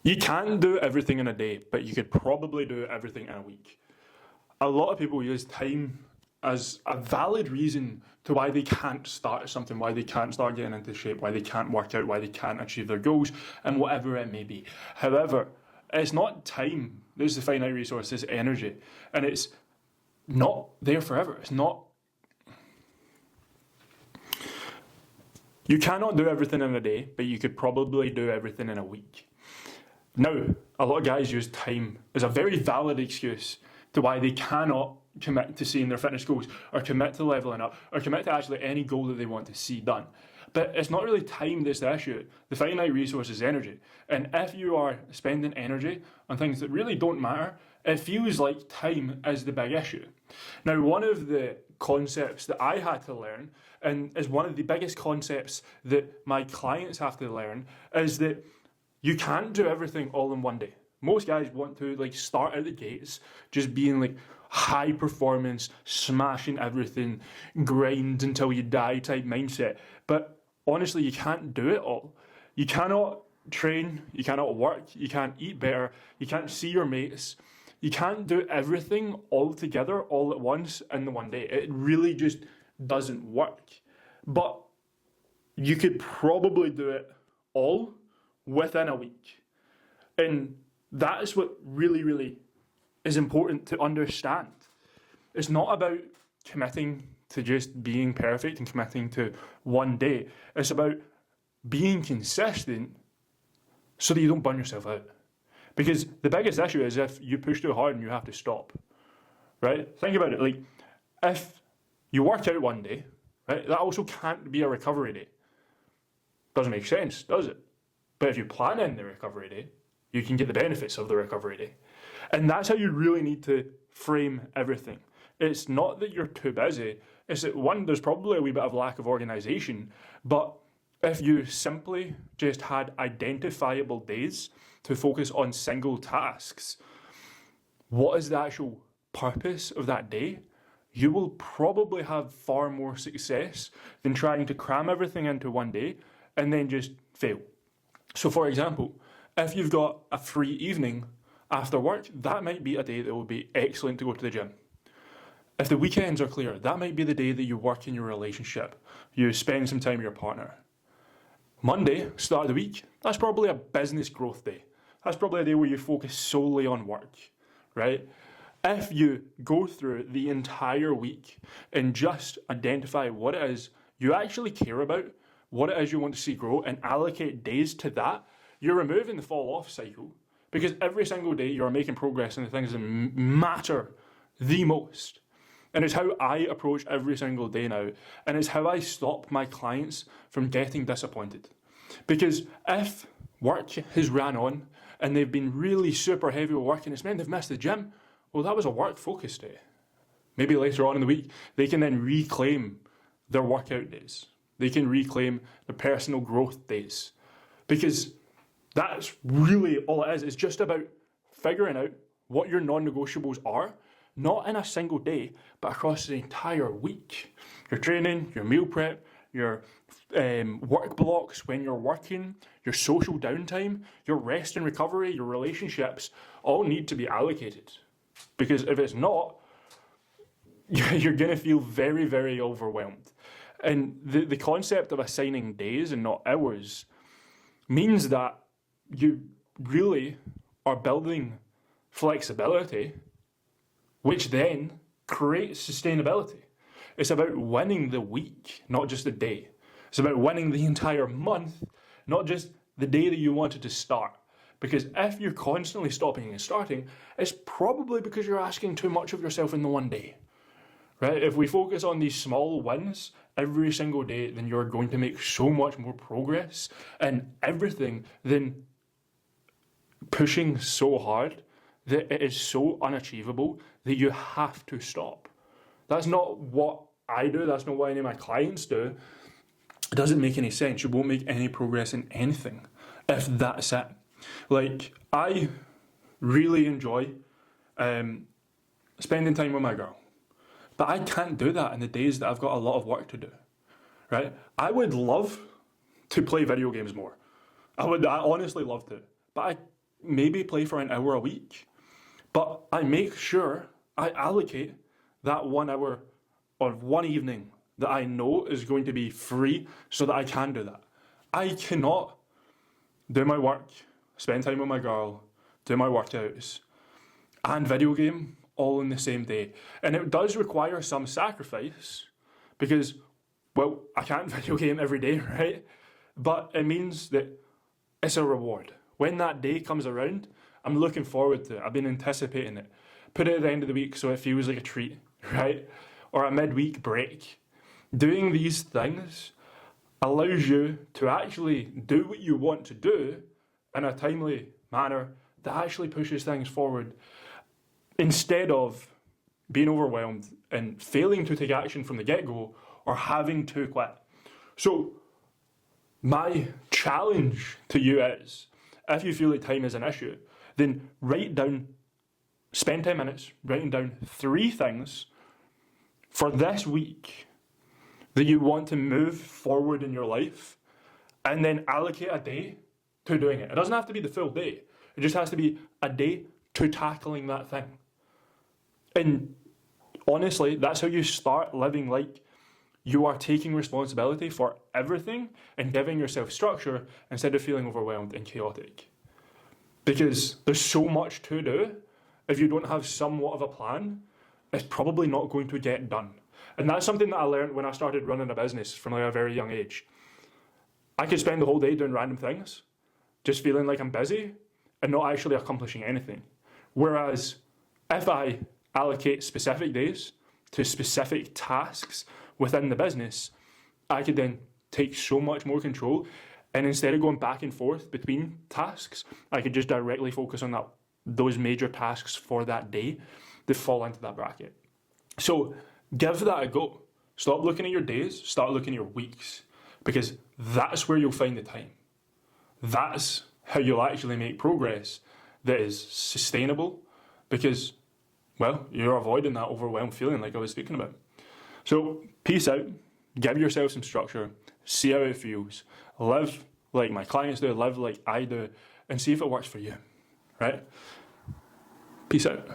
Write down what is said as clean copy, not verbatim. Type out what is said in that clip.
You can't do everything in a day, but you could probably do everything in a week. A lot of people use time as a valid reason to why they can't start something, why they can't start getting into shape, why they can't work out, why they can't achieve their goals, and whatever it may be. However, it's not time. There's the finite resource, it's energy, and it's not there forever. It's not. You cannot do everything in a day, but you could probably do everything in a week. Now, a lot of guys use time as a very valid excuse to why they cannot commit to seeing their fitness goals, or commit to leveling up, or commit to actually any goal that they want to see done. But it's not really time that's the issue. The finite resource is energy. And if you are spending energy on things that really don't matter, it feels like time is the big issue. Now, one of the concepts that I had to learn, and is one of the biggest concepts that my clients have to learn, is that you can't do everything all in one day. Most guys want to start out the gates just being high performance, smashing everything, grind until you die type mindset. But honestly, you can't do it all. You cannot train, you cannot work, you can't eat better, you can't see your mates. You can't do everything all together, all at once, in the one day. It really just doesn't work. But you could probably do it all within a week. And that is what really, really is important to understand. It's not about committing to just being perfect and committing to one day. It's about being consistent so that you don't burn yourself out. Because the biggest issue is if you push too hard and you have to stop, right? Think about it. If you work out one day, right, that also can't be a recovery day. Doesn't make sense, does it? But if you plan in the recovery day, you can get the benefits of the recovery day. And that's how you really need to frame everything. It's not that you're too busy. It's that, one, there's probably a wee bit of lack of organisation. But if you simply just had identifiable days to focus on single tasks, what is the actual purpose of that day? You will probably have far more success than trying to cram everything into one day and then just fail. So for example, if you've got a free evening after work, that might be a day that will be excellent to go to the gym. If the weekends are clear, that might be the day that you work in your relationship. You spend some time with your partner. Monday, start of the week, that's probably a business growth day. That's probably a day where you focus solely on work, right? If you go through the entire week and just identify what it is you actually care about, what it is you want to see grow, and allocate days to that, you're removing the fall-off cycle, because every single day you're making progress in the things that matter the most. And it's how I approach every single day now, and it's how I stop my clients from getting disappointed. Because if work has ran on and they've been really super heavy with work and it's meant they've missed the gym, well, that was a work-focused day. Maybe later on in the week, they can then reclaim their workout days. They can reclaim their personal growth days. Because that's really all it is. It's just about figuring out what your non-negotiables are, not in a single day, but across the entire week. Your training, your meal prep, your work blocks when you're working, your social downtime, your rest and recovery, your relationships, all need to be allocated. Because if it's not, you're going to feel very, very overwhelmed. And the concept of assigning days and not hours means that you really are building flexibility, which then creates sustainability. It's about winning the week, not just the day. It's about winning the entire month, not just the day that you wanted to start. Because if you're constantly stopping and starting, it's probably because you're asking too much of yourself in the one day. Right? If we focus on these small wins every single day, then you're going to make so much more progress in everything than pushing so hard that it is so unachievable that you have to stop. That's not what I do. That's not what any of my clients do. It doesn't make any sense. You won't make any progress in anything if that's it. I really enjoy spending time with my girl. But I can't do that in the days that I've got a lot of work to do, right? I would love to play video games more. I honestly love to. But maybe play for an hour a week, but I make sure I allocate that 1 hour on one evening that I know is going to be free so that I can do that. I cannot do my work, spend time with my girl, do my workouts, and video game all in the same day. And it does require some sacrifice because, well, I can't video game every day, right? But it means that it's a reward. When that day comes around, I'm looking forward to it. I've been anticipating it. Put it at the end of the week so it feels like a treat, right? Or a midweek break. Doing these things allows you to actually do what you want to do in a timely manner that actually pushes things forward instead of being overwhelmed and failing to take action from the get-go or having to quit. So my challenge to you is, if you feel like time is an issue, then spend 10 minutes writing down 3 things for this week that you want to move forward in your life, and then allocate a day to doing it. It doesn't have to be the full day. It just has to be a day to tackling that thing. And honestly, that's how you start living like you are taking responsibility for everything and giving yourself structure instead of feeling overwhelmed and chaotic. Because there's so much to do. If you don't have somewhat of a plan, it's probably not going to get done. And that's something that I learned when I started running a business from like a very young age. I could spend the whole day doing random things, just feeling like I'm busy and not actually accomplishing anything. Whereas if I allocate specific days to specific tasks within the business, I could then take so much more control. And instead of going back and forth between tasks, I could just directly focus on those major tasks for that day that fall into that bracket. So give that a go. Stop looking at your days, start looking at your weeks, because that's where you'll find the time. That's how you'll actually make progress that is sustainable, because, well, you're avoiding that overwhelmed feeling like I was speaking about. So peace out, give yourself some structure, see how it feels, live like my clients do, live like I do, and see if it works for you, right? Peace out.